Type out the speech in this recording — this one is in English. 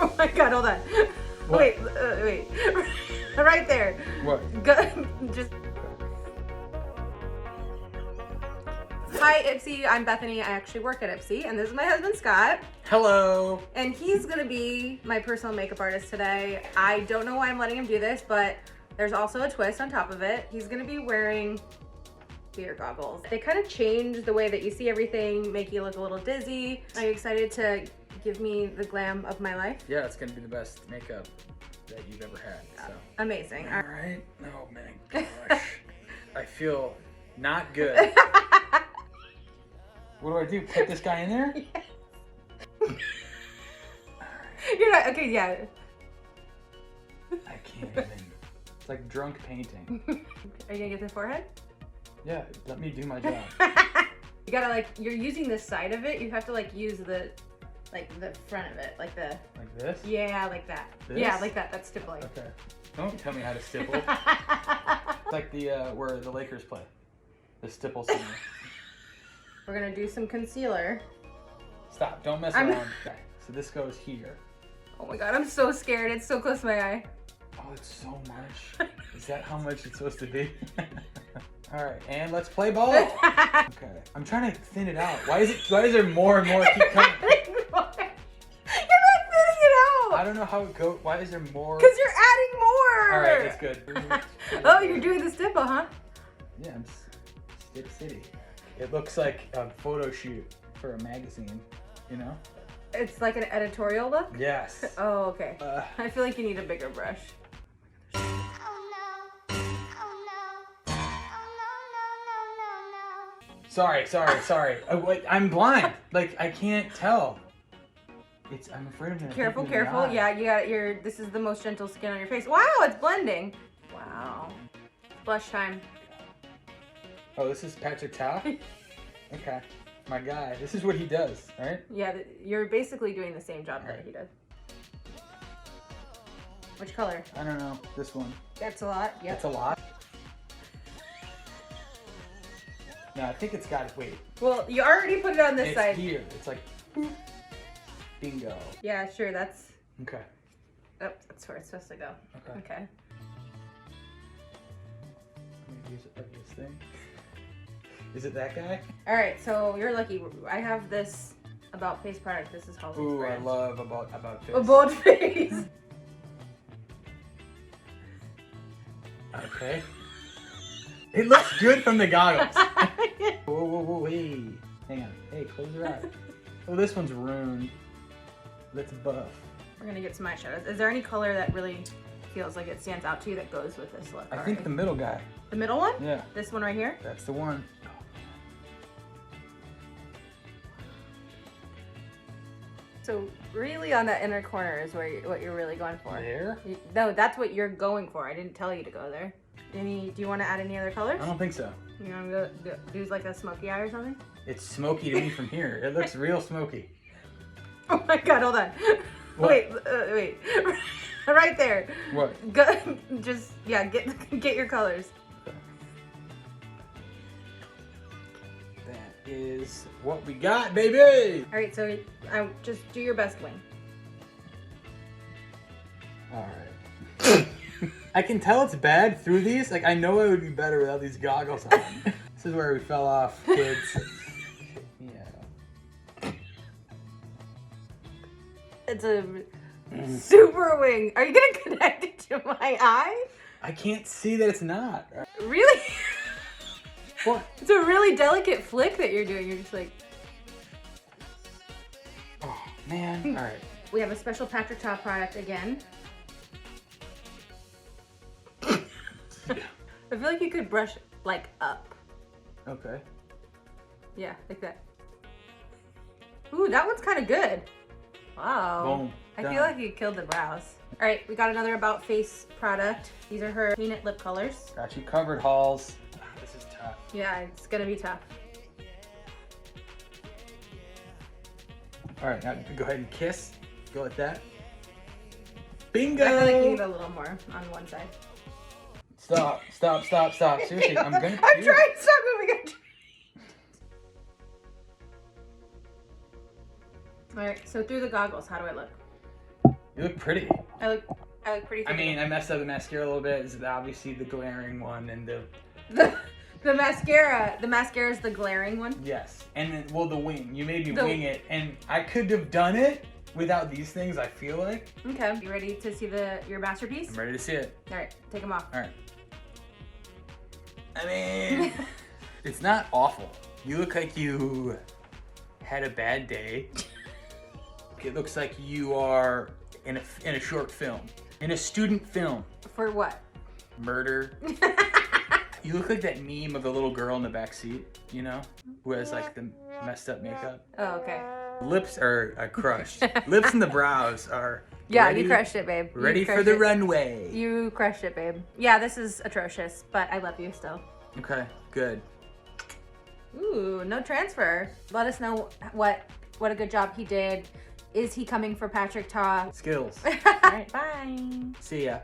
Oh my god, hold on. What? Wait. Right there. What? Go, just. Hi, IPSY. I'm Bethany. I actually work at IPSY, and this is my husband, Scott. Hello. And he's gonna be my personal makeup artist today. I don't know why I'm letting him do this, but there's also a twist on top of it. He's gonna be wearing beer goggles. They kind of change the way that you see everything, make you look a little dizzy. Are you excited to give me the glam of my life? Yeah, it's gonna be the best makeup that you've ever had. So. Amazing. All right. Oh man, gosh. I feel not good. What do I do? Put this guy in there? Yes. You're not, okay, yeah. I can't even. It's like drunk painting. Are you gonna get the forehead? Yeah, let me do my job. You gotta like, you're using the side of it, you have to like use the front of it, like the... Like this? Yeah, like that. This? Yeah, like that, that's stippling. Okay. Don't tell me how to stipple. It's like the, where the Lakers play. The stipple center. We're gonna do some concealer. Stop, don't mess around. Okay, so this goes here. Oh my god, I'm so scared, it's so close to my eye. Oh, it's so much. Is that how much it's supposed to be? All right, and let's play ball. Okay, I'm trying to thin it out. Why is there more and more keep coming? You're not thinning it out. I don't know how it goes. Why is there more? Because you're adding more. All right, that's good. Oh, you're doing the stipple, huh? Yeah, I'm Stip City. It looks like a photo shoot for a magazine, you know? It's like an editorial look? Yes. Oh, okay. I feel like you need a bigger brush. Sorry. I'm blind. Like, I can't tell. I'm afraid of it. Careful. Yeah, you got this is the most gentle skin on your face. Wow, it's blending. Wow. Blush time. Oh, this is Patrick Ta? Okay. My guy. This is what he does, right? Yeah, you're basically doing the same job that he does. Which color? I don't know. This one. That's a lot. Yep. That's a lot? No, I think it's got it. Wait. Well, you already put it on this side. It's here. It's like, bingo. Yeah, sure. That's... Okay. Oh, that's where it's supposed to go. Okay. I'm gonna use it like this thing. Is it that guy? All right, so you're lucky. I have this About Face product. This is Halsey's brand. Ooh, I love About Face. About Face. Okay. It looks good from the goggles. Whoa, hey. Hang on. Hey, close your eyes. Oh, this one's ruined. Let's buff. We're gonna get some eyeshadows. Is there any color that really feels like it stands out to you that goes with this look? I think the middle guy. The middle one? Yeah. This one right here? That's the one. So really on that inner corner is what you're really going for. There? No, that's what you're going for. I didn't tell you to go there. Do you want to add any other colors? I don't think so. You want to do like a smoky eye or something? It's smoky to me from here. It looks real smoky. Oh my god, hold on. What? Wait. Right there. What? Go, just, yeah, get your colors. That is what we got, baby! All right, so just do your best wing. All right. I can tell it's bad through these. Like, I know it would be better without these goggles on. This is where we fell off, kids. Yeah. It's a super wing. Are you gonna connect it to my eye? I can't see that it's not. Really? What? It's a really delicate flick that you're doing. You're just like... Oh, man. All right. We have a special Patrick Ta product again. I feel like you could brush like up. Okay. Yeah, like that. Ooh, that one's kind of good. Wow. Boom. I Done. feel like you killed the brows. All right, we got another About Face product. These are her painted lip colors. Got you covered, Halls. This is tough. Yeah, it's gonna be tough. All right, now go ahead and kiss. Go like that. Bingo! I feel like you need a little more on one side. Stop. Seriously, I'm gonna I'm puke. trying, stop moving. All right, so through the goggles, how do I look? You look pretty. I look pretty. I mean, I messed up the mascara a little bit. It's obviously the glaring one and the mascara. The mascara is the glaring one. Yes, and then the wing. You made me wing it, and I could have done it without these things. I feel like. Okay. You ready to see your masterpiece? I'm ready to see it. All right, take them off. All right. I mean, it's not awful. You look like you had a bad day. It looks like you are in a short film, in a student film. For what? Murder. You look like that meme of the little girl in the back seat, you know, who has like the messed up makeup. Oh, okay. Lips are crushed. Lips and the brows are. Yeah, ready, you crushed it, babe. Ready for the runway. You crushed it, babe. Yeah, this is atrocious, but I love you still. Okay, good. Ooh, no transfer. Let us know what a good job he did. Is he coming for Patrick Ta? Skills. All right, bye. See ya.